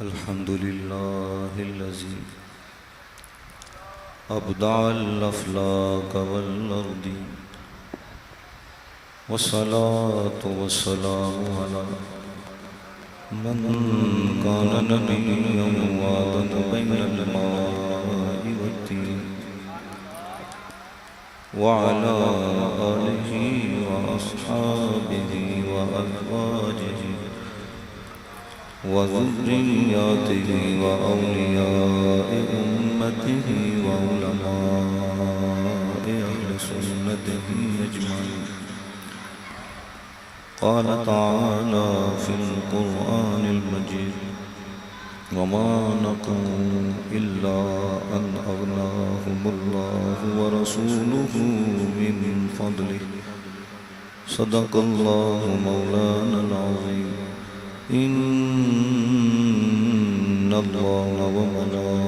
अल्हम्दुलिल्लाहिल्लज़ी अब्दअल अफ़लाक वल अर्दी वस्सलातु वस्सलामु अला मन कान नबिय्यन वादन बैनल माइ वत्तीन व अला आलिहि व अस्हाबिहि व अज़वाजिहि व ज़ुर्रिय्यतिहि व औलियाए उम्मतिहि व उलमाए अहले सुन्नतिहि अजमईन। क़ाल तआला फ़िल क़ुरआनिल मजीद वमा नक़मू इल्ला अन अग़नाहुमुल्लाहु व रसूलुहु मिन फ़ज़लिहि सदक़ल्लाहु मौलानल अज़ीम। इन्नल्लाह व मलाइकतहु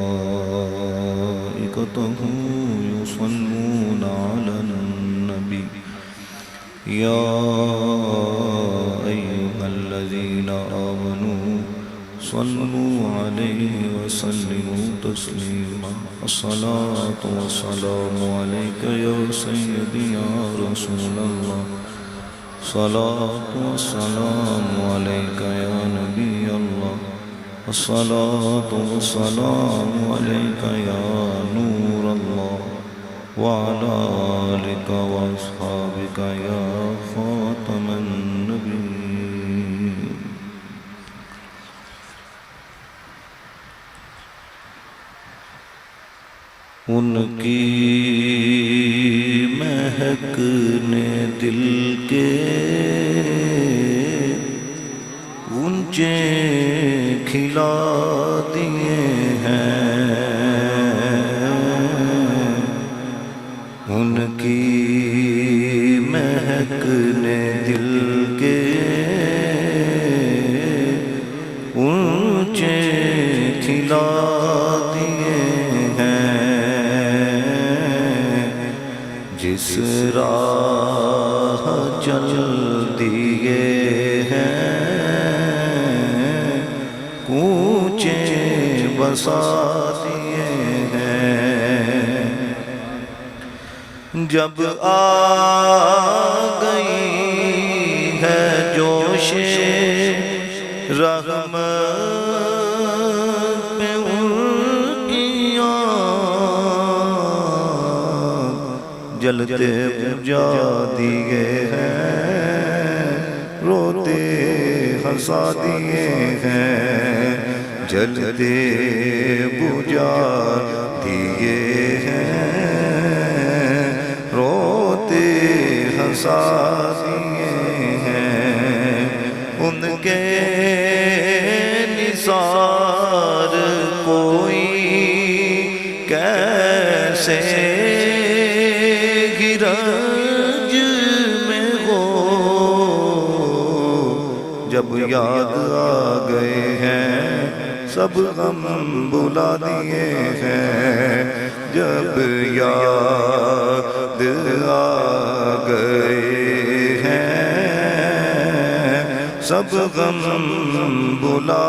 युसल्लूना अलन नबी या अय्युहल्लज़ीना आमनू सल्लू अलैहि व सल्लिमू तस्लीमा। अस्सलातु वस्सलामु अलैका या सय्यदी या रसूलल्लाह। अस्सलातु वस्सलामु अलैका या नबी अल्लाह। अस्सलातु वस्सलामु अलैका या नूर अल्लाह व अला आलिका व अस्हाबिका या खातमन नबिय्यीन। उनकी महक ने दिल के ऊंचे खिला दिए हैं, उनकी महक ने दिल के ऊंचे खिला दिए हैं। जिस राह चल दिए हैं कूचे बसा दिए हैं। जब आ गई है जोशे रहमत में उनकी जलते बुझा दिए हैं, रोते हंसा दिए हैं। जलते बुझा दिए हैं, रोते हंसा दिए हैं। उनके निसार कोई कैसे गिरज में हो, जब याद आ गए हैं सब गम बुला दिए हैं। जब याद आ गए हैं सब गम बुला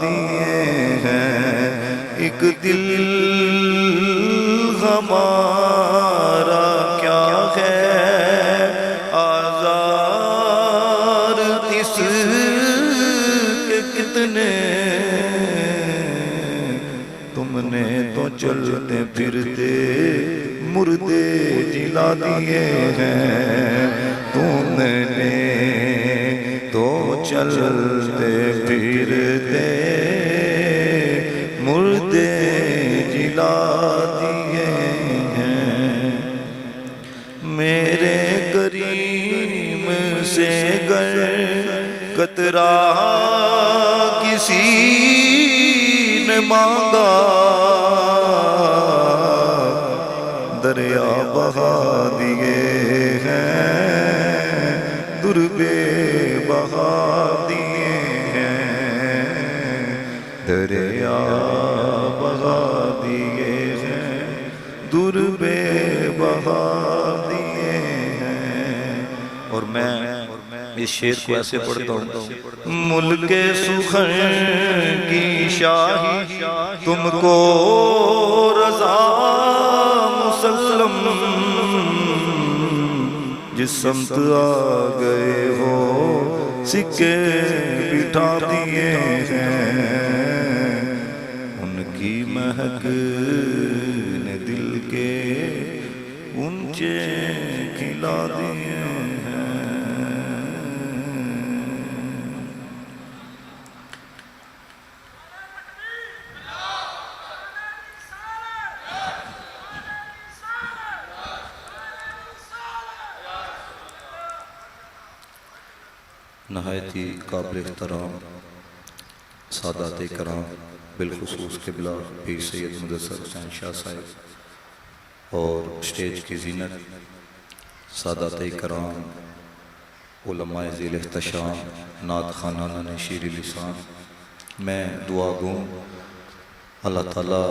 दिए हैं। एक दिल हमारा क्या है आज़ार इसके कितने, तुमने तो चलते फिरते मुर्दे जिला दिए हैं। तुमने तो चलते फिरते मुर्दे जिला दिए हैं। मेरे करीम से गर कतरा किसी ने मांगा, दरिया बहा दिए हैं, दुर्बे बहा दिए हैं। दरिया बहा दिए हैं, दुर्बे बहा दिए हैं। और मैं इस शेर को ऐसे पढ़ता हूँ। मुल्के सुखर की शाही तुमको रजा मुसल्लम, जिस समत आ गए हो सिक्के बिठा दिए हैं, उनकी महक ने दिल के ऊंचे खिला दिए हैं। नहायत ही काबिल एहतराम सादात कराम बिलखुसूस क़िबला पीर सैयद मुदस्सर हुसैन शाह साहब और स्टेज की ज़ीनत सादात कराम उलमाए ज़ील एहतशाम नात ख़ानाना ने शीरी लिसान, मैं दुआ गूँ अल्लाह ताला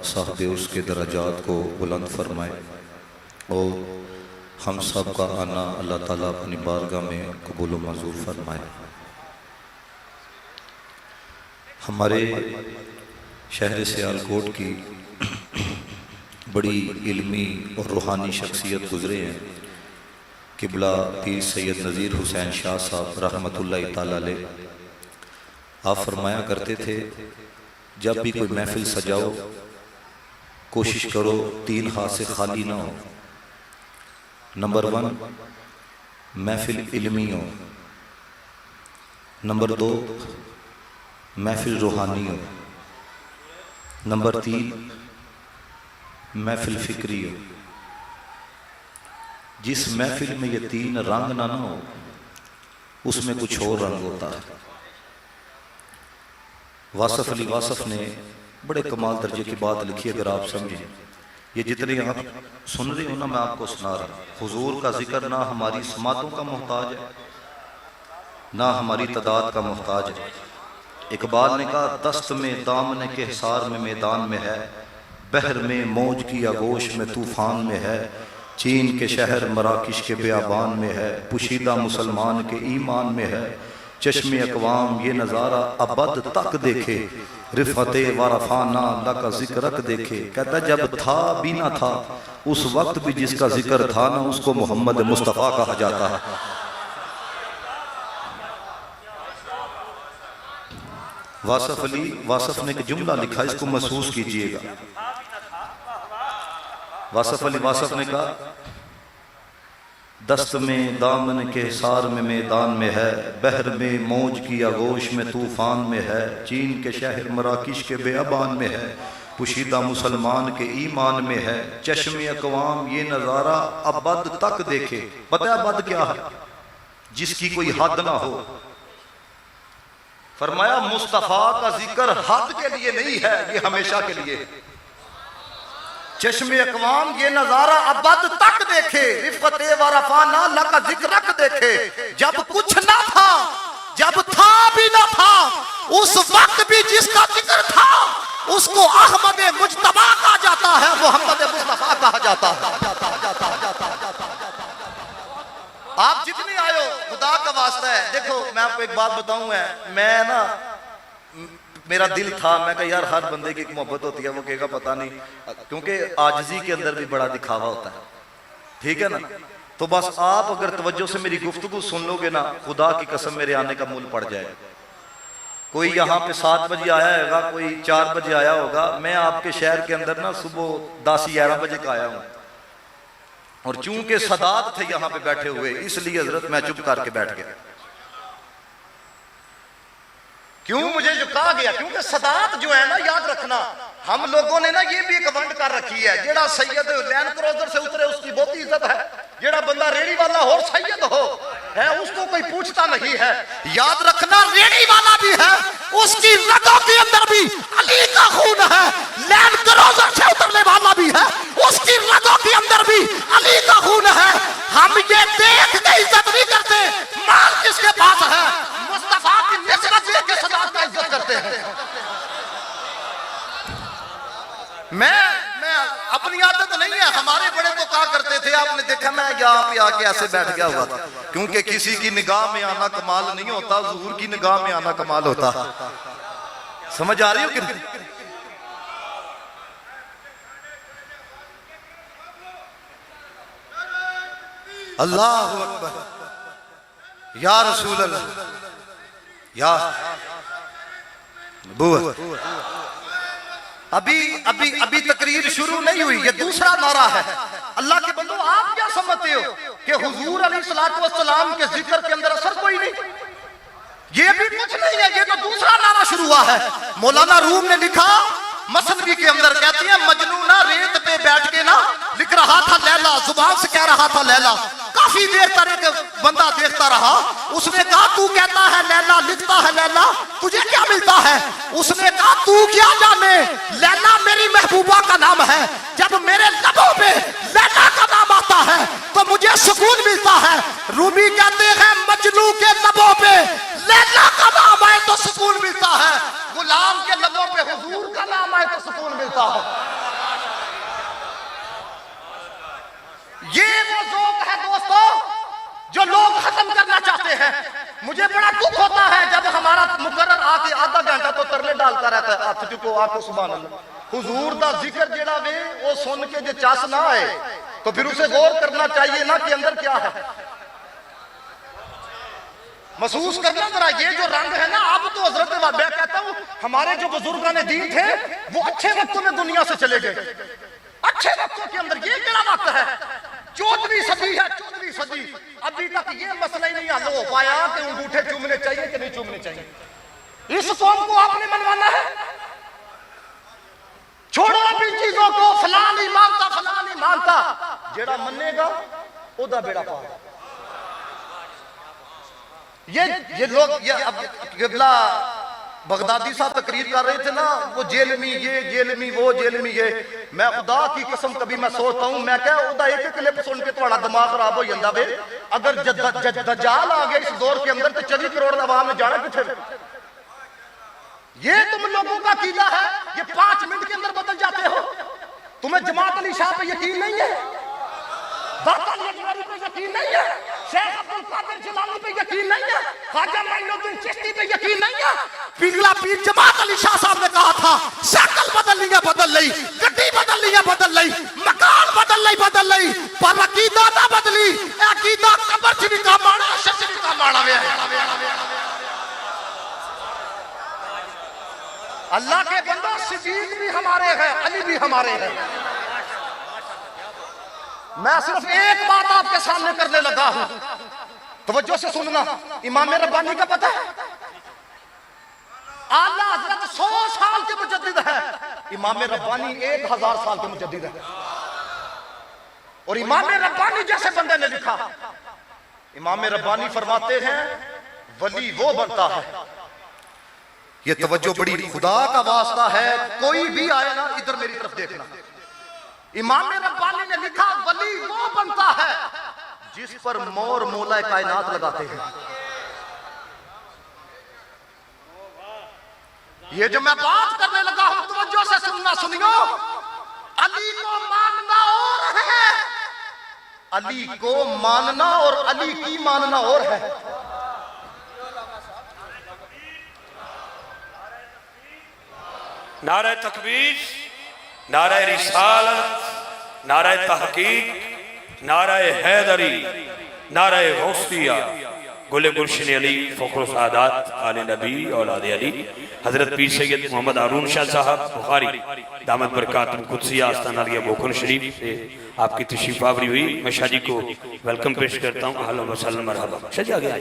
साहब उसके दराजात को बुलंद फरमाए और हम सब का आना अल्लाह ताला अपनी बारगाह में कबूल व मंजूर फरमाए। हमारे शहर सियालकोट की बड़ी इल्मी और रूहानी शख्सियत गुज़रे हैं। क़िबला पीर सैयद नज़ीर हुसैन शाह साहब रहमतुल्लाह ताला अलैह आप फरमाया करते थे, जब भी कोई महफिल सजाओ कोशिश करो 3 हाथ से खाली ना हो। नंबर 1 महफिल इल्मी हो, नंबर 2 महफिल रूहानी हो, नंबर 3 महफिल फिक्री हो। जिस महफिल में ये 3 रंग ना हो उसमें कुछ और रंग होता है। वासफ अली वासफ ने बड़े कमाल दर्जे की बात लिखी, अगर आप समझें। ये जितने आप सुन रहे हो ना, मैं आपको सुना रहा हूँ। हुजूर का जिक्र ना हमारी समातों का मोहताज है, ना हमारी तादाद का मोहताज है। इकबाल ने कहा, दस्त में दामन के हिसार में मैदान में है, बहर में मौज की आगोश में तूफान में है, चीन के शहर मराकिश के बेआबान में है, पुशीदा मुसलमान के ईमान में है, चश्मे अकवाम ये नज़ारा अबद तक देखे, रिफ़ते वारफाना अल्लाह का जिक्र रख देखे। कहता जब था भी ना था उस वक्त भी जिसका जिक्र था ना, उसको मोहम्मद मुस्तफ़ा कहा जाता है। वासफ अली वासफ ने एक जुमला लिखा, इसको महसूस कीजिएगा। वासफ अली वासफ ने कहा, दस्त में दामन के हिसार में मैदान में है, बहर में मौज की आगोश में तूफान में है, चीन के शहर मराकिश के बेअबान में है, पुशीदा मुसलमान के ईमान में है, चश्मे अकवाम ये नज़ारा अबद तक देखे। पता है अबद क्या है? जिसकी कोई हद ना हो। फरमाया मुस्तफ़ा का जिक्र हद के लिए नहीं है, ये हमेशा के लिए। चश्मे अकवाम ये नजारा अबद तक देखे, रिफ़ते वरफ़ाना अल्लाह का जिक्र रख देखे। जब कुछ ना था, जब था भी ना था, उस वक्त भी जिसका जिक्र था उसको अहमद मुज्तबा कहा जाता है, मोहम्मद मुस्तफा कहा जाता है। आप जितने आए हो खुदा का वास्ता है। देखो मैं आपको एक बात बताऊं, मैं ना मेरा दिल था, मैं कहा यार हर बंदे की एक मोहब्बत होती है, वो कहेगा पता नहीं, क्योंकि आजिज़ी के अंदर भी बड़ा दिखावा होता है, ठीक है ना। तो बस आप अगर तवज्जो से मेरी गुफ्तगू सुन लोगे ना, खुदा की कसम मेरे आने का मूल पड़ जाएगा। कोई यहाँ पे 7 बजे आया होगा, कोई 4 बजे आया होगा। मैं आपके शहर के अंदर ना सुबह 10-11 बजे का आया हूँ, और चूंकि सदात थे यहाँ पे बैठे हुए, इसलिए हजरत मैं चुप करके बैठ गया। क्यों मुझे जो कहा गया, क्योंकि सदात जो है ना, याद रखना, हम लोगों ने ना ये भी एक वंड कर रखी है। जेड़ा सैयद लैंड क्रूजर से उतरे उसकी बहुत इज्जत है, जेड़ा बंदा रेड़ी वाला हो सैयद हो है उसको कोई पूछता नहीं है। याद रखना रेड़ी वाला भी है, उसकी रगों के अंदर भी अली का खून है। लैंड क्रूजर से उतरने वाला भी है, उसकी रगों के अंदर भी अली का खून है। हम ये देख के इज्जत नहीं करते माल किसके पास है, मुस्तफा की निस्बत लेके सदात का इज्जत करते हैं। मैं अपनी आदत नहीं है, हमारे बड़े तो कहा करते थे, आपने देखा मैं यहाँ पे आके ऐसे बैठ गया हुआ था, क्योंकि किसी की निगाह में आना कमाल नहीं होता, हुजूर की निगाह में आना कमाल होता। समझ आ रही हो कि नहीं? अल्लाहु अकबर या रसूल अल्लाह या बुआ। अभी अभी अभी तकरीर शुरू नहीं हुई, ये दूसरा नारा है। अल्लाह के बंदो, आप क्या समझते हो कि हुजूर अलैहिस्सलातु वस्सलाम के जिक्र के अंदर असर कोई नहीं? ये भी कुछ नहीं है, ये तो दूसरा नारा शुरू हुआ है। मौलाना रूम ने लिखा मसनवी के अंदर, कहती है मजनू ना रेत पे बैठ के ना लिख रहा था लैला, जुबान से कह रहा था लैला। काफी देर तक बंदा देखता रहा, उसने कहा तू कहता है लैला, लिखता है लैला, तुझे क्या मिलता है? उसने कहा तू क्या जाने, लैला मेरी महबूबा का नाम है। जब मेरे लबों पे लैला का नाम आता है तो मुझे सुकून मिलता है। रूमी कहते हैं मजनू के लबों पे लैला का नाम आए तो सुकून मिलता है, गुलाम के लबों पे हुजूर का नाम आए तो सुकून मिलता है। ये वो ज़ौक़ है दोस्तों जो लोग खत्म करना चाहते हैं। मुझे बड़ा दुख होता है जब हमारा मुकर्रर आके आधा घंटा तो तरले डालता रहता है, हाथ चुको आको सुभान अल्लाह। हुजूर दा जिक्र जेड़ा वे वो सुन के जो चस ना आए तो फिर उसे गौर करना चाहिए ना कि अंदर क्या है, महसूस करना जरा। ये जो रंग है ना, अब तो हजरत मैं कहता हूँ हमारे जो बुजुर्गान दीन थे वो अच्छे वक्तों में दुनिया से चले गए। अच्छे वक्तों के अंदर ये क्या वक्त है, 14वीं सदी है, 14वीं सदी, अभी तक ये मसला ही नहीं हल हो पाया कि अंगूठे चूमने चाहिए कि नहीं चूमने चाहिए। इस कौम को आपने मनवाना है, छोड़ो अपनी चीजों को। फलां नहीं मानता, फलां नहीं मानता, जेड़ा मनेगा ओदा बेड़ा पार। ये लोग ये अब गिबला बगदादी साहब तकरीर कर रहे थे ना, वो जेल में ये, जेल में वो, जेल में ये। मैं खुदा की कसम कभी मैं सोचता हूं, मैं क्या उदा एक क्लिप सुन के तुम्हारा दिमाग खराब हो जाता वे। अगर दज्जाल आ गया इस दौर के अंदर तो 40 करोड़ आवाम में जाना किथे? ये तुम लोगों का कीदा है, ये 5 मिनट के अंदर बदल जाते हो। तुम्हें जमात अली शाह पे यकीन नहीं है, दाता अली पे यकीन नहीं है, शेख अब्दुल कादिर जिलानी पे यकीन नहीं है, ख्वाजा मोइनुद्दीन चिश्ती पे यकीन नहीं है। पिघला पीर जमात अली शाह साहब ने कहा था शक्ल बदल ली है बदल ली, गड्डी बदल ली है बदल ली, मकान बदल ली, पर अकीदा ना बदली। अकीदा कब्र च भी काम आना, शर्त भी काम आना वे। अल्लाह के बंदो, सिद्दीक भी हमारे हैं, अली भी हमारे हैं। मैं सिर्फ एक बात आपके सामने करने लगा हूं, तवज्जो से सुनना। इमाम रब्बानी का पता है, आला हजरत 100 साल के मुजद्दिद है, इमाम रब्बानी 1000 साल के मुजद्दिद है। और इमाम रब्बानी जैसे बंदे ने लिखा, इमाम रब्बानी फरमाते हैं वली वो बनता है, ये तवज्जो बड़ी खुदा का वास्ता है, कोई भी आए ना इधर मेरी तरफ देखना। इमाम रब्बानी ने लिखा वली वो बनता है जिस पर मोर मौला कायनात लगाते हैं। ये जो मैं बात करने लगा हूं तवज्जो से सुनना, सुनियो। अली को मानना और है, अली को मानना और अली की मानना और है। नारे तकबीर, नारे रिसालत, नारे तहकीक, नारे हैदरी, नारे गौसिया, गुले गुलशन अली फ़ख्र सादात आले नबी औलाद अली हजरत पीर सैयद मोहम्मद हारून शाह साहब बुखारी दामत बरकातुहुल कुद्सिया आस्ताना अलिया बोखर शरीफ से आपकी तशरीफ आवरी हुई। मैं शाह जी को वेलकम पेश करता हूँ। अहलन व सहलन मरहबा। शाह जी आ गया,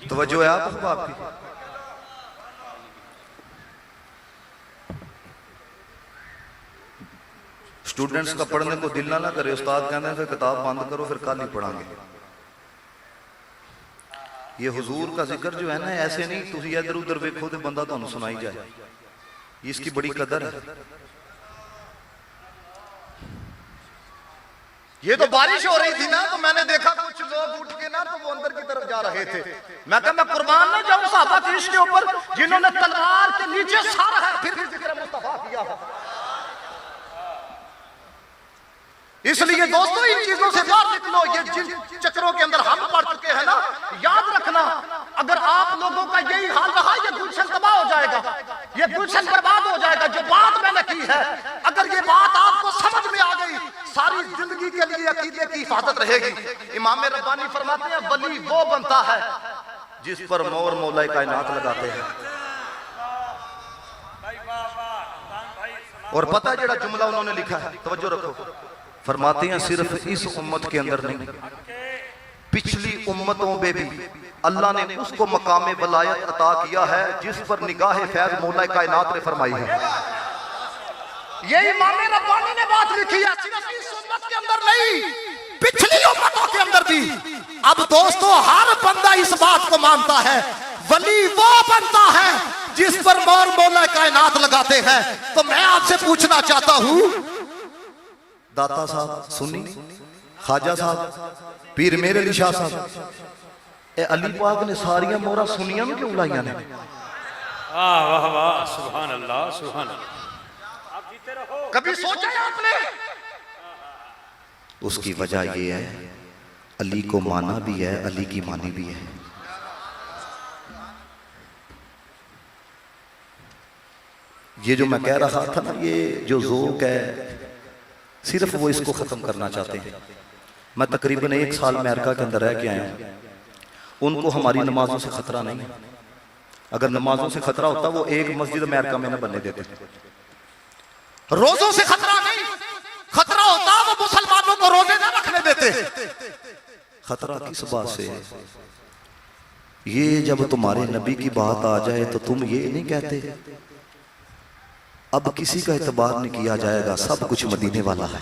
तवज्जो है आपकी। स्टूडेंट्स का पढ़ने को दिल ना करे, उस्ताद कहते हैं फिर किताब बंद करो, फिर कल ही पढ़ांगे। ये हुजूर का जिक्र जो है ना, ऐसे नहीं तुम इधर उधर वेखो तो बंदा तुहानू सुनाई जाए, इसकी बड़ी कदर है। ये तो बारिश हो रही थी ना, तो मैंने देखा कुछ लोग उठ के ना तो वो अंदर की तरफ जा रहे थे। मैं कहा मैं कुर्बान ना जाऊं सहाबा के इश्क के ऊपर जिन्होंने तलवार के नीचे सारा है फिर जिक्र मुस्तफा किया है। इसलिए दोस्तों इन चीजों से बाहर निकलो। ये जिन चक्रों के अंदर हम पड़ चुके हैं ना, याद रखना, अगर आप लोगों का यही हाल रहा, ये गुलशन तबाह हो जाएगा, ये गुलशन बर्बाद हो जाएगा। जो बात मैंने की है, अगर ये बात आपको समझ में आ गई, सारी जिंदगी के लिए अकीदे की हिफाजत रहेगी। इमाम रब्बानी फरमाते हैं, वली वो बनता है जिस पर मोर मौला कायनात लगाते हैं। और पता है जेड़ा जुमला उन्होंने लिखा है, तवज्जो रखो, फरमाते हैं सिर्फ इस उम्मत के अंदर नहीं, पिछली उम्मतों में भी अल्लाह ने उसको मकाम वलायत अता किया है जिस पर निगाह फैज मौला कायनात ने फरमाई है। ये इमाम रब्बानी ने बात लिखी है, सिर्फ इस उम्मत के अंदर नहीं, पिछली उम्मतों के अंदर भी। अब दोस्तों हर बंदा इस बात को मानता है, वली वो बनता है जिस पर मोर मौला कायनात लगाते हैं। तो मैं आपसे पूछना चाहता हूं, दाता साहब सुन्नी, ख्वाजा साहब, पीर मेरे अली शाह साहब, ए अली पाक ने सारियां मोहरा सुनियां में क्यों लाइयां ने? वाह वाह, सुभान अल्लाह, सुभान अल्लाह। आप जीते रहो। कभी सोचा है आपने? उसकी वजह यह है, अली को माना भी है, अली की मानी भी है। ये जो मैं कह रहा था ना, ये जो ज़ौक़ है, सिर्फ वो इसको ख़त्म करना चाहते हैं। मैं तकरीबन 1 साल अमेरिका के अंदर रह के आया हूँ। उनको हमारी नमाजों से ख़तरा नहीं है। अगर नमाजों से ख़तरा होता, वो एक मस्जिद अमेरिका में न बनने देते। रोजों से खतरा नहीं, खतरा होता वो मुसलमानों को रोजे न रखने देते। खतरा किस बात से है? ये जब तुम्हारे नबी की बात आ जाए तो तुम ये नहीं कहते अब किसी का एतबार नहीं किया जाएगा, सब कुछ मदीने वाला है।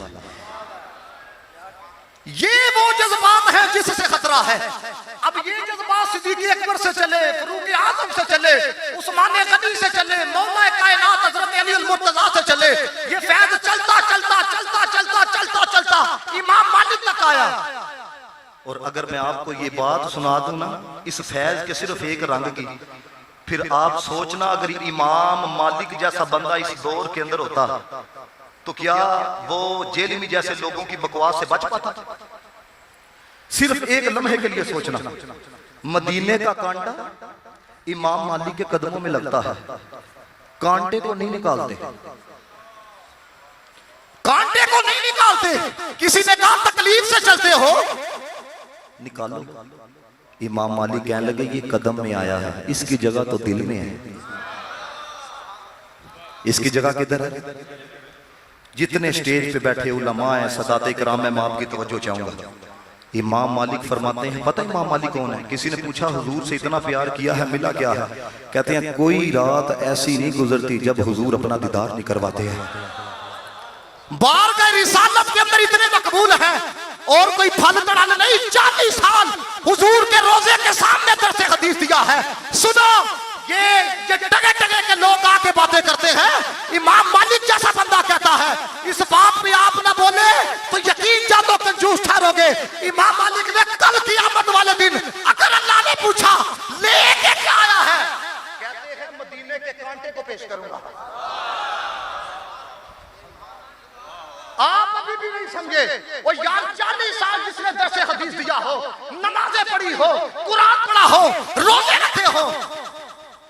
ये वो जज्बात है जिससे खतरा है। अब ये जज्बात सिद्दीक़ अकबर से चले, फारूक आज़म से चले, उस्मान गनी से चले, मौला कायनात हज़रत अली मुर्तज़ा से चले, ये फैज़ चलता चलता चलता चलता चलता चलता इमाम मालिक तक आया। और अगर मैं आपको ये बात सुना दूं ना, इस फैज के सिर्फ एक रंग की, फिर आप सोचना अगर इमाम मालिक जैसा बंदा इस दौर के अंदर होता तो क्या वो जेल में जैसे लोगों की बकवास से बच पाता? सिर्फ एक लम्हे के लिए सोचना, मदीने का कांटा इमाम मालिक के कदमों में लगता है, कांटे को नहीं निकालते, कांटे को नहीं निकालते। किसी ने कहा तकलीफ से चलते हो, निकालो। इमाम मालिक कहने लगे ये कदम में आया है, इसकी जगह तो दिल में है। इसकी जगह किधर है? जितने स्टेज पे बैठे उलमा हैं, सदाते किराम में, मैं आपकी तवज्जो चाहूंगा। इमाम मालिक फरमाते हैं, पता है इमाम मालिक कौन है? किसी ने पूछा हुजूर से इतना प्यार किया है, मिला क्या है? कहते हैं कोई रात ऐसी नहीं गुजरती जब हुजूर अपना दीदार नहीं करवाते हैं। बारगाह रिसालत के अंदर इतने मकबूल हैं और कोई फल तड़ाने नहीं। 40 साल हुजूर के रोजे के सामने दरसे हदीस दिया है। सुनो, ये टगे टगे के लोग आके बातें करते हैं, इमाम मालिक जैसा बंदा कहता है, इस बात पे आप ना बोले तो यकीन जानो कंजूस ठहरोगे। इमाम मालिक ने कल क़यामत वाले दिन अगर अल्लाह ने पूछा लेके क्या आया है, कहते हैं मदीने के कांटे को पेश करूंगा। आप अभी भी नहीं समझे। वो यार 40 साल जिसने दरसे हदीस दिया हो, नमाजें पढ़ी हो, कुरान पढ़ा हो, रोजे रखे हो,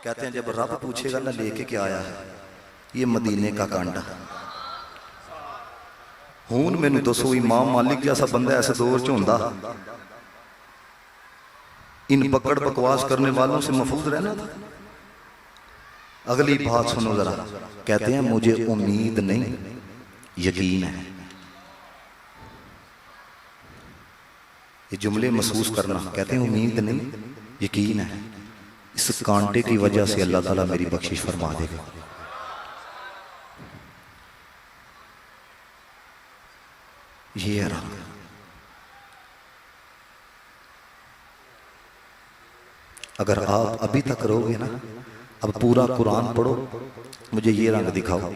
कहते हैं जब रब पूछेगा ना लेके क्या आया है, ये मदीने का कांटा। हुन मैनू दसो इमाम मालिक जैसा बंदा ऐसे दौर च हुंदा, इन पकड़ बकवास करने वालों से महफूज रहना था। अगली बात सुनो जरा, कहते हैं मुझे उम्मीद नहीं यकीन है। ये जुमले महसूस करना, कहते हैं उम्मीद नहीं यकीन है, इस कांटे की वजह से अल्लाह ताला मेरी बख्शिश फरमा देगा। ये है रंग। अगर आप अभी तक रहोगे ना, अब पूरा कुरान पढ़ो, मुझे ये रंग दिखाओ।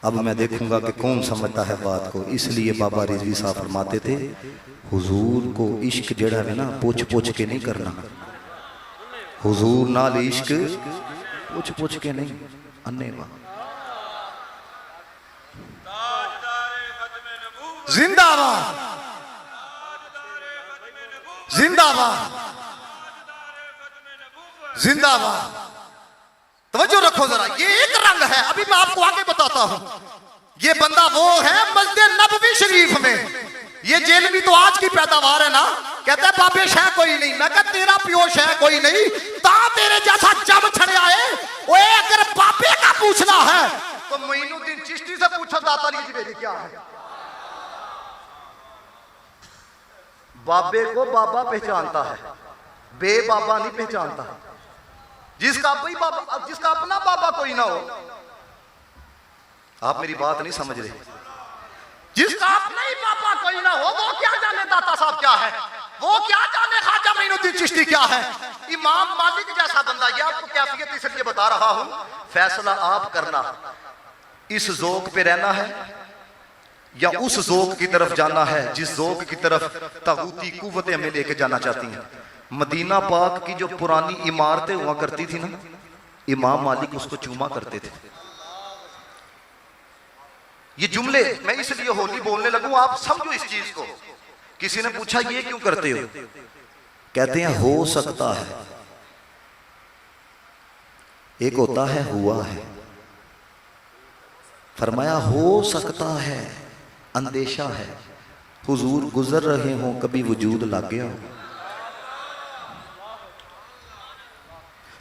अब मैं देखूंगा कि कौन समझता है बात को। इसलिए बाबा रिजवी साहब फरमाते थे, हुजूर को इश्क जड़ा है ना पूछ पूछ के नहीं करना, हुजूर नाल इश्क पूछ पूछ के नहीं। अन्नेवा। जिंदाबाद जिंदाबाद जिंदाबाद। तवज्जो रखो जरा, ये एक रंग है, अभी मैं आपको आगे बताता हूं। ये बंदा वो है मस्जिद नबवी शरीफ में, ये जेल भी तो आज की पैदावार है ना। कहता है बाबे शह कोई नहीं, मैं कहता तेरा पियो शह कोई नहीं, ता तेरे जैसा जम छड़े आए। ओए अगर बाबे का पूछना है तो मोइनुद्दीन चिश्ती से पूछो दातारी जी क्या है। बाबे को बाबा पहचानता है, बे बाबा नहीं पहचानता। जिसका अपना बाबा कोई ना हो, आप मेरी बात नहीं समझ रहे, जिसका अपना ही बाबा कोई ना हो वो क्या जाने दाता साहब क्या है, वो क्या जाने ख्वाजा मोइनुद्दीन चिश्ती क्या है। इमाम मालिक जैसा बंदा, ये आपको कैफियत इसलिए बता रहा हूं, फैसला आप करना, इस ज़ौक़ पे रहना है या उस ज़ौक़ की तरफ जाना है जिस ज़ौक़ की तरफ तागूती कुव्वतें हमें लेके जाना चाहती हैं। मदीना पाक की जो पुरानी इमारतें हुआ करती थी ना, इमाम मालिक उसको चूमा करते थे। ये जुमले मैं इसलिए होली बोलने लगूं, आप समझो इस चीज को। किसी ने पूछा ये क्यों करते हो, कहते हैं हो सकता है। एक होता है हुआ है, फरमाया हो सकता है, अंदेशा है, हुजूर गुजर रहे हो कभी वजूद लग गया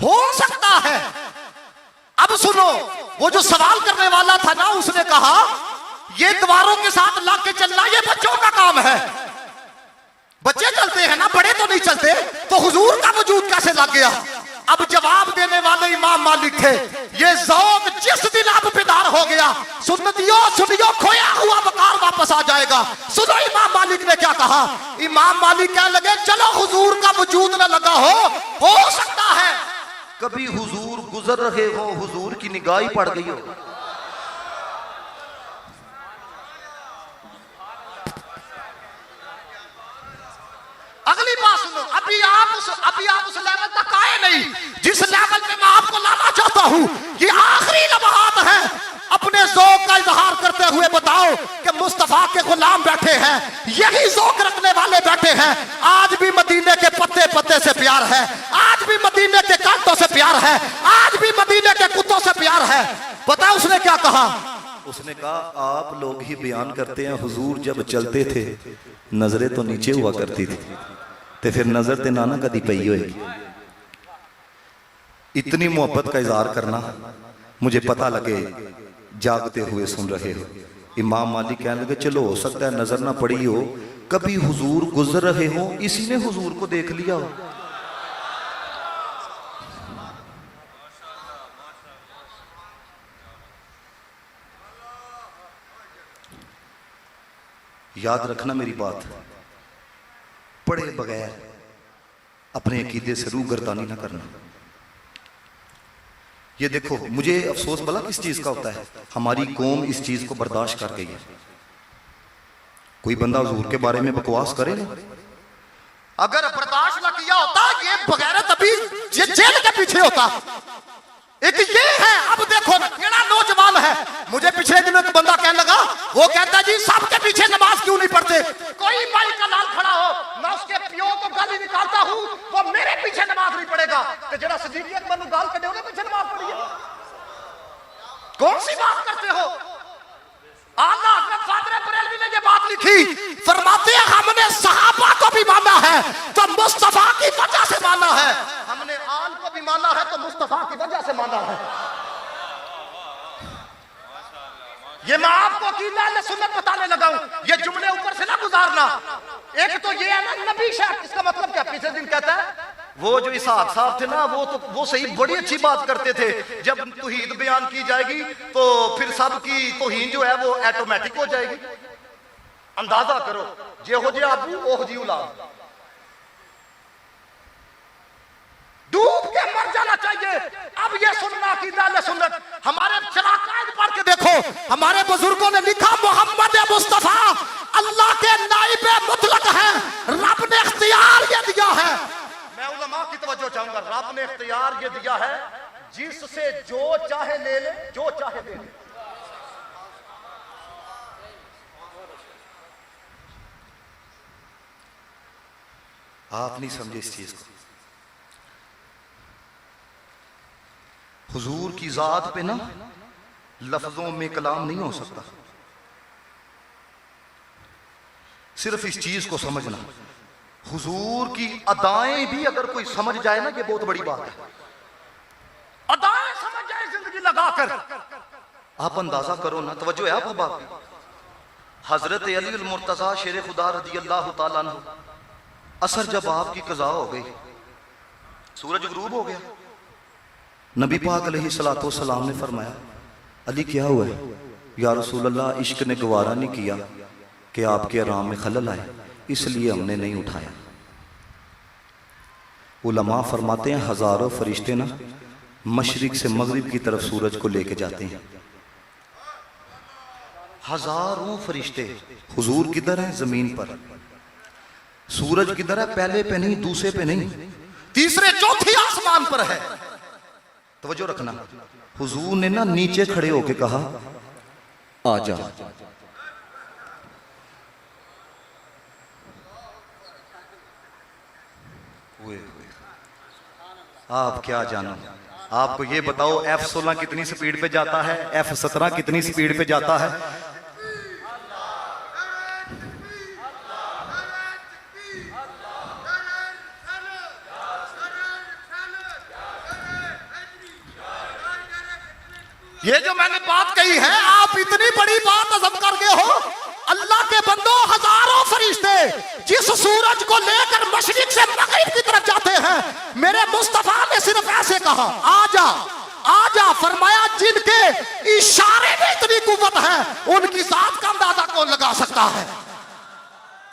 हो सकता है। अब सुनो, वो जो सवाल करने वाला था ना, उसने कहा ये दीवारों के साथ लाके चलना ये बच्चों का काम है। बच्चे चलते हैं ना, बड़े तो नहीं चलते, तो हुजूर का वजूद कैसे लग गया। अब जवाब देने वाले इमाम मालिक थे। ये ज़ौक़ जिस दिन आप बेदार हो गया, सुनियो खोया हुआ वकार वापस आ जाएगा। सुनो इमाम मालिक ने क्या कहा। इमाम मालिक क्या लगे, चलो हुजूर का वजूद न लगा हो सकता है कभी हुजूर गुजर रहे हो, हुजूर की निगाह ही पड़ गई हो। अगली बात सुनो, अभी आप उस लेवल तक आए नहीं जिस लेवल पे मैं आपको लाना चाहता हूं। ये आखिरी लम्हात है, अपने ज़ौक़ का इजहार करते हुए बताओ कि मुस्तफा के गुलाम बैठे हैं, यही ज़ौक़ रखने वाले बैठे हैं। आज भी मदीने के पत्ते पत्ते से प्यार है, आज भी मदीने के कांटों से प्यार है, आज भी मदीने के कुत्तों से प्यार है। पता है उसने क्या कहा। उसने कहा आप लोग ही बयान करते हैं हुजूर जब चलते थे नजरें तो नीचे हुआ करती थी, ते फिर नजर ते नाना कदी पई होएगी। इतनी मोहब्बत का इजहार करना, मुझे पता लगे जागते हुए सुन रहे हो। इमाम मालिक कहने लगे चलो हो सकता है नजर ना पड़ी हो, कभी हुजूर गुजर रहे हो, इसी ने हुजूर को देख लिया हो। याद रखना मेरी बात, पढ़े बगैर अपने अकीदे से रूगर्दानी ना करना। ये देखो, मुझे अफसोस भला किस चीज का होता है, हमारी कौम इस चीज को बर्दाश्त कर गई है। कोई बंदा हुजूर के बारे में बकवास करे ना, अगर बर्दाश्त ना किया होता ये बगैरत अभी जेल के पीछे होता। एक ये है, अब देखो ना केड़ा नौजवान है। मुझे पिछले दिनों एक बंदा कहने लगा, वो कहता जी सबके पीछे नमाज क्यों नहीं पढ़ते। कोई भाई का लाल खड़ा हो, मैं उसके पियो को गाली निकालता हूं, वो मेरे पीछे नमाज नहीं पढ़ेगा। तो जरा सिद्दीक़ अकबर गाल कटे उन्हें पीछे नमाज पढ़ी है। कौन सी बात करते हो। आला हज़रत फ़ादर बरेलवी ने ये बात लिखी, फरमाते हैं हमने सहाबा को भी माना है तो मुस्तफा की वजह से माना है, हमने आल को भी माना है तो मुस्तफा की वजह से माना है। ये मैं आपको अकीदा अहले सुन्नत बताने लगा हूं, ये जुमले ऊपर से ना गुजारना। एक तो ये है ना नबी शाह, इसका मतलब क्या। पिछले दिन कहता है वो जो इसहाक साहब थे ना, वो सही बड़ी अच्छी बात करते थे, जब तौहीद बयान की जाएगी तो फिर सब की तौहीन जो है वो ऑटोमेटिक हो जाएगी। अंदाजा करो, जे हो जे अबू ओह जी औलाद, डूब के मर जाना चाहिए। अब ये सुनना अकीदा अहले सुन्नत, हमारे शराकात पढ़ के देखो, हमारे बुजुर्गों ने लिखा मोहम्मद मुस्तफा अल्लाह के नाइब मुतलक हैं, रब ने इख्तियार ये दिया है। मैं उलमा की तवज्जो चाहूंगा, रब ने इख्तियार ये दिया है जिससे जो चाहे ले ले, जो चाहे ले ले। आप नहीं समझे इस चीज को। हुजूर की जात पे ना लफ्जों में कलाम नहीं हो सकता। सिर्फ इस चीज को समझना, हुजूर की अदाएं भी अगर कोई समझ जाए ना, ये बहुत बड़ी बात है। अदाएं समझ जाए जिंदगी लगाकर। आप अंदाजा करो ना, तवज्जो है आप बात की। हजरत अली मुर्तजा शेर खुदा रज़ी अल्लाह तआला अन्हु, असर जब आपकी कज़ा हो गई, सूरज गुरूब हो गया, नबी पाक अलैहिस्सलातु वस्सलाम ने फरमाया, अली क्या हुआ है? या रसूल अल्लाह, इश्क ने गवारा नहीं किया कि आपके आराम में खलल आए, इसलिए हमने नहीं उठाया। उलमा फरमाते हैं हजारों फरिश्ते ना मशरिक से मगरिब की तरफ सूरज को लेके जाते हैं। हजारों फरिश्ते। हुजूर किधर है? जमीन पर। सूरज किधर है? पहले पे नहीं, दूसरे पे नहीं, तीसरे चौथे आसमान पर है। तवज्जो रखना, हुजूर ने ना नीचे खड़े होके कहा आ जा। आप क्या जानो, आपको ये बताओ F-16 कितनी स्पीड पे जाता है, F-17 कितनी स्पीड पे जाता है? ये जो मैंने बात कही है, आप इतनी बड़ी बात हजम कर गए हो। अल्लाह के बंदो, हजारों फरिश्ते जिस सूरज को लेकर मशरिक से मगरिब की तरफ जाते हैं, मेरे मुस्तफा ने सिर्फ ऐसे कहा आजा आजा। फरमाया जिनके इशारे में इतनी कुव्वत है, उनकी जात का अंदाजा कौन लगा सकता है?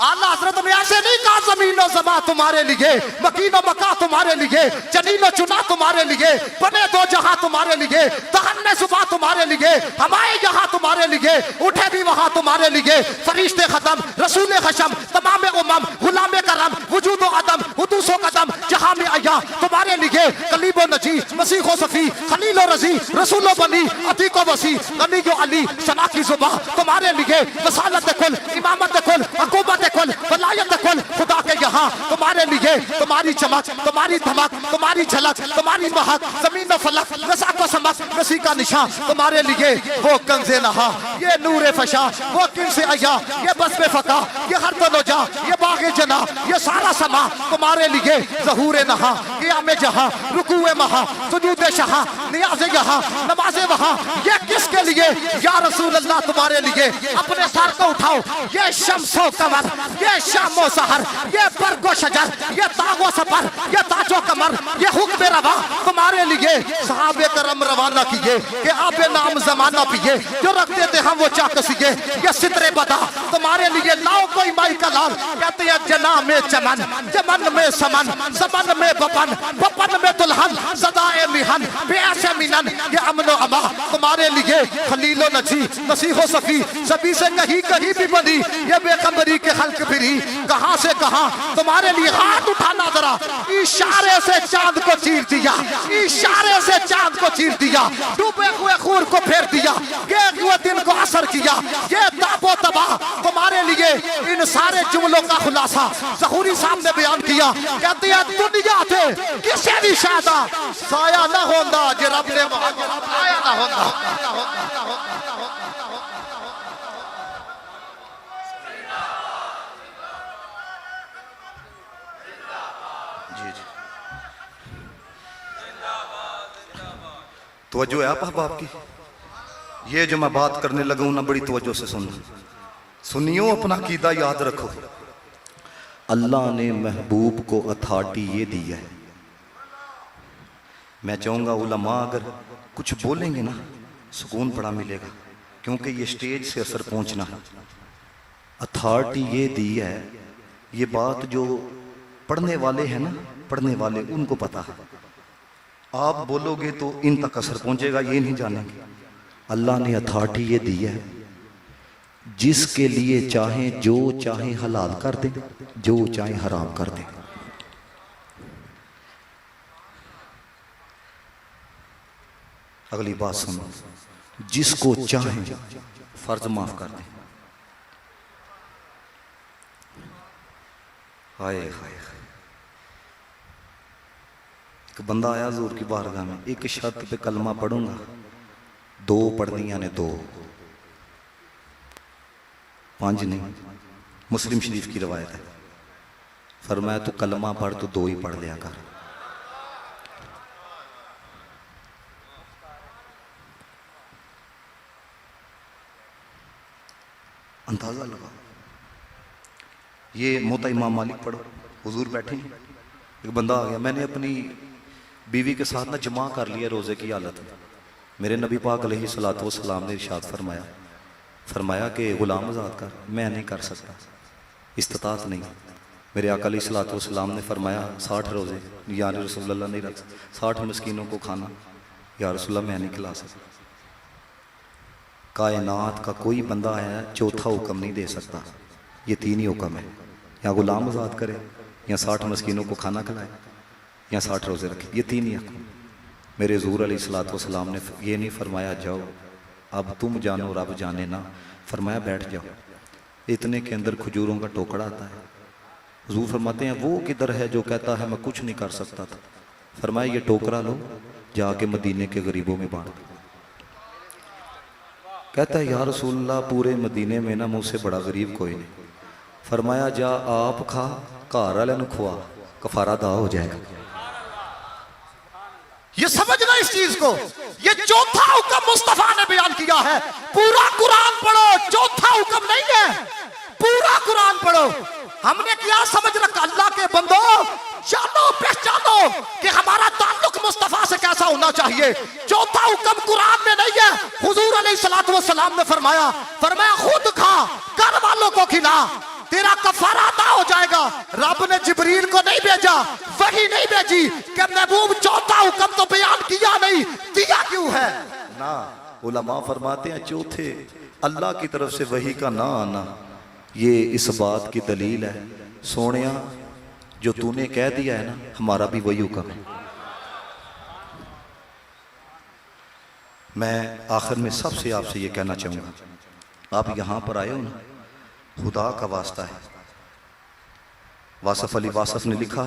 आला हजरत ने ऐसे नहीं कहा जमीनो ज़मा तुम्हारे लिए, मकीनो मका तुम्हारे लिए, जनीनो चुना तुम्हारे लिए, बने दो जहां तुम्हारे लिए, तहन्ने सुबह तुम्हारे लिए, हमारे यहाँ तुम्हारे लिए, उठे भी वहां तुम्हारे लिए। फरिश्ते खत्म, रसूल खशम, तमाम उमम, गुलाम करम, वजूदो अदम, हुदूसो कदम, जहां में आया तुम्हारे लिए। कलीबो नजी, मसीहो सफी, खलीलो रजी, रसूलो बनी, अतीको वसी, गनीयो अली, सना की जुबान तुम्हारे लिए। वसालत कुल, इमामत कुल, हुकूमत कुल, वलायत कुल, खुदा के यहाँ तुम्हारे लिए। तुम्हारी चमक, तुम्हारी धमक, तुम्हारी झलक, तुम्हारी महक, जमीन फलक, नसा को समक, नसी का निशान तुम्हारे लिए। वो कंज़े नहा, ये नूरे फशा, वो किनसे आया, ये बस में फका, ये हर तनोजा, ये बागे जना, ये सारा समा तुम्हारे लिए। ज़हूरे नहा, क़ियामे जहाँ, रुकूए महा, सुजूदे शहा, नियाज़े यहाँ, नमाज़े वहाँ, ये किसके लिए? या रसूल अल्लाह तुम्हारे लिए। अपने सर को उठाओ, ये शम्सो कमर, ये शामो सहर, ये बरगो शजर, ये तागो सफर, ये ताजो कमर, ये हुक्म रवा तुम्हारे लिए। सहाबे करम रवाना किए कि आप नाम जमाना पिए, जो रखते थे हम वो चाकसिए। ये सितरे बदा तुम्हारे लिए। लाओ कोई माई का लाल, कहते हैं जना में चमन, चमन में समन, समन में बपन, बपन में दुल्हन, सदाए मिहन, बेअसे मिनन, ये अमनो अमा तुम्हारे लिए। खलीलो नजी, मसीहो सफी, सभी से कहीं कहीं भी बनी, ये बेखबरी के हल्क फिरी, कहां से कहां तुम्हारे लिए। हाथ उठाना जरा, इशारे से चांद को चीर दिया, इशारे से चांद को चीर दिया, डूबे हुए खूर को फेर दिया, ये हुए दिन को असर किया, ये ताबो तबाह तुम्हारे लिए। इन सारे जुमलों का खुलासा ज़हूरी साहब ने बयान किया। कहते हैं दुनिया थे किसी भी शादा साया ना होंदा, जे रब ने आया ना होंदा। तवज्जो है आप बाप की। ये जो मैं बात करने लगा हूं ना, बड़ी तवज्जो से सुनियो, अपना कीदा याद रखो। अल्लाह ने महबूब को अथॉरिटी ये दी है। मैं चाहूंगा उलमा अगर कुछ बोलेंगे ना, सुकून बड़ा मिलेगा, क्योंकि ये स्टेज से असर पहुंचना है। अथॉरिटी ये दी है, ये बात जो पढ़ने वाले हैं ना, पढ़ने वाले उनको पता है। आप बोलोगे तो इन तक असर पहुंचेगा, ये नहीं जानेंगे। अल्लाह ने अथॉरिटी ये दी है, जिसके लिए चाहे जो चाहे हलाल कर दे, जो चाहे हराम कर दे। अगली बात सुनो, जिसको चाहे फर्ज माफ कर दे। हाय हाय हाय। एक बंदा आया हुजूर की बारगाह में, एक शर्त पे कलमा पढ़ूंगा, दो पढ़निया ने, दो, पांच नहीं। मुस्लिम शरीफ की रवायत है। फरमाया तू कलमा पढ़ तो दो ही पढ़ लिया कर। अंदाजा लगाओ, ये मोता इमाम मालिक पढ़ो, हुजूर बैठे हैं, एक बंदा आ गया, मैंने अपनी बीवी के साथ ना जमा कर लिया रोज़े की हालत में। मेरे नबी पाक अलैहिस्सलातु वस्सलाम ने इरशाद फरमाया कि गुलाम आज़ाद कर। मैं नहीं कर सकता, इस्तिताअत नहीं। मेरे आका अलैहिस्सलातु वस्सलाम ने फरमाया 60 रोज़े या रसूलुल्लाह नहीं रख, 60 मस्कीनों को खाना, या रसूलुल्लाह मैं नहीं खिला सकता। कायनात का कोई बंदा आया चौथा हुक्म नहीं दे सकता, ये तीन ही हुक्म है, या गुलाम आज़ाद करे, या 60 मस्कीनों को खाना खिलाए, या 60 रोज़े रखे, ये तीन ही हुक्म। मेरे हुज़ूर अलैहिस्सलातु वस्सलाम ने ये नहीं फरमाया जाओ अब तुम जानो रब जाने ना, फरमाया बैठ जाओ। इतने के अंदर खजूरों का टोकरा आता है। हुज़ूर फरमाते हैं वो किधर है जो कहता है मैं कुछ नहीं कर सकता था। फरमाया ये टोकरा लो, जाके मदीने के गरीबों में बांट दो। कहता है या रसूलल्लाह पूरे मदीने में ना मुझसे बड़ा गरीब कोई नहीं। फरमाया जा आप खा, घर वाले नु खुआ, कफारा दा हो जाएगा। ये समझना इस चीज को, ये चौथा हुक्म मुस्तफा ने बयान किया है। पूरा कुरान पढ़ो, चौथा हुक्म नहीं है, पूरा कुरान पढ़ो। हमने क्या समझ रखा, अल्लाह के बंदो जानो पहचानो कि हमारा ताल्लुक मुस्तफा से कैसा होना चाहिए। चौथा हुक्म कुरान में नहीं है। हुजूर अलैहिस्सलातु वस्सलाम ने फरमाया खुद खा, घर वालों को खिला, तेरा कफारा अदा हो जाएगा। रब ने जिब्रील को नहीं भेजा, वही नहीं भेजी कि महबूब चौथा हुक्म तो बयान किया नहीं, दिया क्यों है ना। उलमा फरमाते हैं चौथे अल्लाह की तरफ से वही का ना आना, ये इस बात की दलील है सोनिया जो तूने कह दिया है ना, हमारा भी वही हुक्म है। मैं आखिर में सबसे आपसे ये कहना चाहूँगा, आप यहाँ पर आए हो ना, खुदा का वास्ता है। वासफ अली वासफ ने लिखा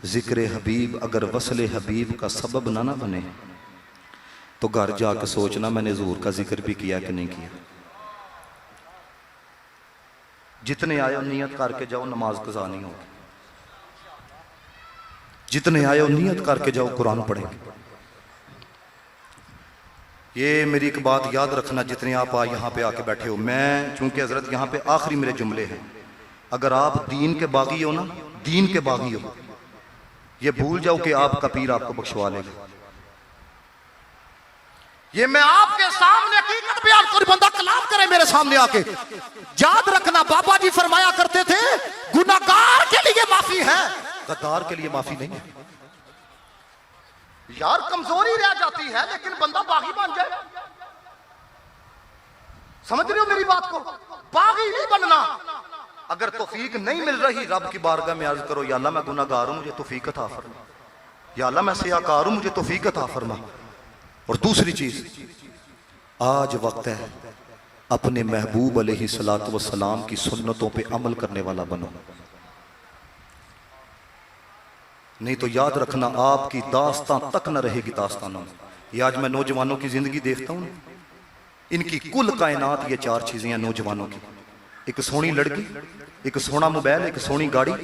जिक्र हबीब अगर वसले हबीब का सबब ना बने तो घर जाकर सोचना मैंने हुजूर का जिक्र भी किया कि नहीं किया। जितने आए हो नियत करके जाओ, नमाज कज़ा नहीं होगी। जितने आए हो नियत करके जाओ, कुरान पढ़ेंगे। ये मेरी एक बात याद रखना, जितने आप यहाँ पे आके बैठे हो, मैं चूंकि हजरत यहाँ पे आखिरी मेरे जुमले हैं, अगर आप दीन के बागी हो ना, दीन के बागी हो, ये भूल जाओ कि आपका पीर आपको बख्शवा लेगा। ये मैं आपके सामने हकीकत बयान कर, बंदा कलाम करे मेरे सामने आके। याद रखना बाबा जी फरमाया करते थे गुनाहगार के लिए माफी है, गद्दार के लिए माफी नहीं है। यार कमजोरी रह जाती है लेकिन बंदा बागी बन जाए। समझ रहे हो मेरी बात को, बागी नहीं बनना। अगर तौफीक नहीं मिल रही, रब की बारगाह में अर्ज करो या अल्लाह मैं गुनाहगार हूं, मुझे तौफीक अता फरमा, या अल्लाह मैं सियाकार हूं, मुझे तौफीक अता फरमा। और दूसरी चीज, आज वक्त है अपने महबूब अलैहिस्सलातु वस्सलाम की सुन्नतों पे अमल करने वाला बनो, नहीं तो याद रखना आपकी दास्तां तक न रहेगी दास्तानों। ये आज मैं नौजवानों की जिंदगी देखता हूं, इनकी कुल कायनात ये चार चीजें हैं नौजवानों की, एक सोहनी लड़की, एक सोहना मोबाइल, एक सोहनी गाड़ी,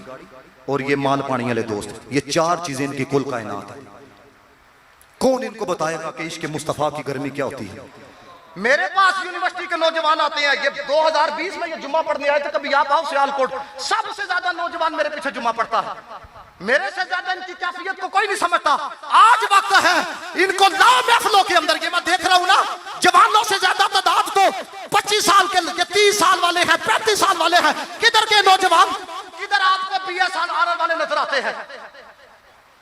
और ये माल पानी वाले दोस्त। ये चार चीजें इनकी कुल कायनात है। कौन इनको बताएगा कि इश्क मुस्तफा की गर्मी क्या होती है। मेरे पास यूनिवर्सिटी के नौजवान आते हैं, ये 2020 में ये जुम्मा पढ़ने आए थे, कभी आप आओ सियालकोट, सबसे ज्यादा नौजवान मेरे पीछे जुम्मा पढ़ता है। मेरे से ज्यादा इनकी कैफियत को कोई नहीं समझता। आज वक्त है इनको लाओ महफिलों के अंदर। ये मैं देख रहा हूं ना, जवानों से ज्यादा तादाद तो 25 साल के, 30 साल वाले हैं, 35 साल वाले हैं। किधर के नौजवान, किधर आपको 20 साल आने वाले नजर आते हैं।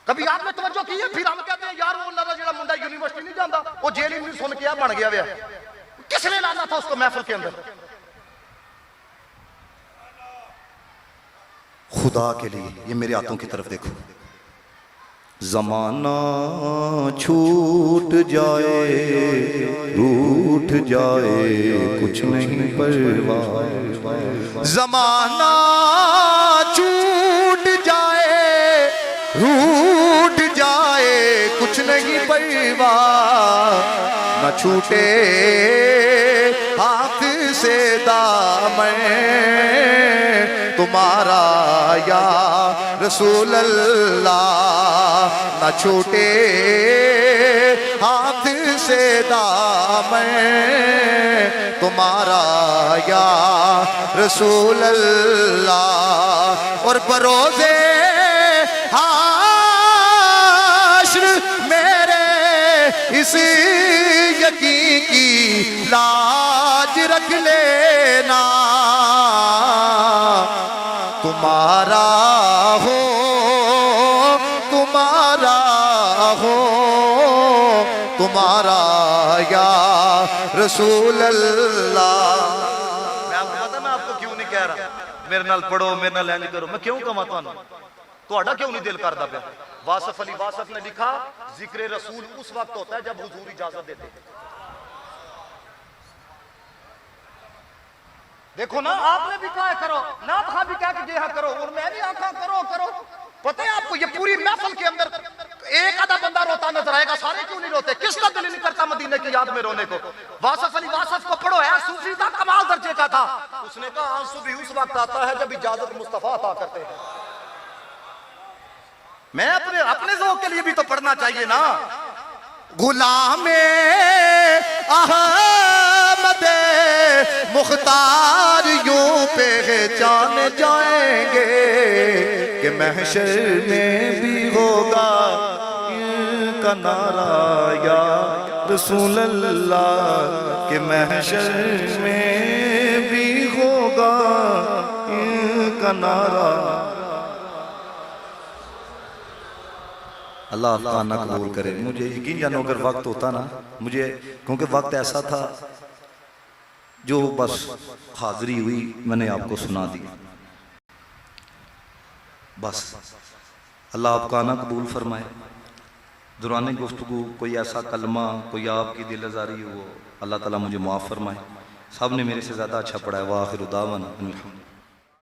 कभी आपने तवज्जो की है? फिर हम कहते हैं यार वो नरा जो मुंडा यूनिवर्सिटी नहीं जाता, वो जेल ही नहीं सुन के बन गया वे, किसने लाना था उसको महफिल के अंदर। खुदा के लिए ये मेरे हाथों की तरफ देखो, जमाना छूट जाए रूठ जाए कुछ नहीं परवाह। जमाना छूट जाए रूठ जाए कुछ नहीं परवाह, न छूटे हाथ से दामन तुम्हारा या रसूल अल्लाह, न छूटे हाथ से दामन तुम्हारा या रसूल अल्लाह। और बरोज़े हाश्र मेरे इस यकीन की लाज रख लेना, तुम्हारा हो तुम्हारा हो तुम्हारा या रसूल अल्लाह। मैं आपको पता मैं आपको क्यों नहीं कह रहा मेरे नाल पढ़ो मेरे नाल इंज करो, मैं क्यों कमा तुहानू तुहाडा क्यों नहीं दिल करदा पिया। वासफ अली वासफ ने लिखा जिक्र रसूल उस वक्त होता है जब हुजूर इजाजत देते हैं। देखो ना आपने भी कहा करो ना खा भी कह के गेहा करो और मैं भी आखा करो करो। पता है आपको ये पूरी महफिल के अंदर एक आधा बंदा रोता नजर आएगा, सारे क्यों नहीं रोते? किसका दिल नहीं करता मदीने की याद में रोने को? वासफ अली वासफ को पढ़ो है, सूफी था, कमाल दर्जे का था। उसने कहा आंसू भी उस वक्त आता है जब इजाजत मुस्तफा अता करते हैं। मैं अपने अपने ज़ौक़ के लिए भी तो पढ़ना चाहिए ना। गुलामे अहमद मुख्तार यूं पहचान जाएंगे कि महशर में भी होगा इनका नारा या रसूल अल्लाह, कि महशर में भी होगा इनका नारा। अल्लाह आपका आना कबूल करे। मुझे यकीन जानो अगर वक्त होता ना मुझे, क्योंकि वक्त ऐसा था जो बस हाजिरी हुई मैंने आपको सुना दी बस। अल्लाह आपका आना कबूल फरमाए। दौरान गुफ्तगू कोई ऐसा कलमा कोई आपकी दिल आज़ारी हो, अल्लाह ताला मुझे माफ़ फरमाए। सब ने मेरे से ज़्यादा अच्छा पढ़ा है। वाखिर दावाना।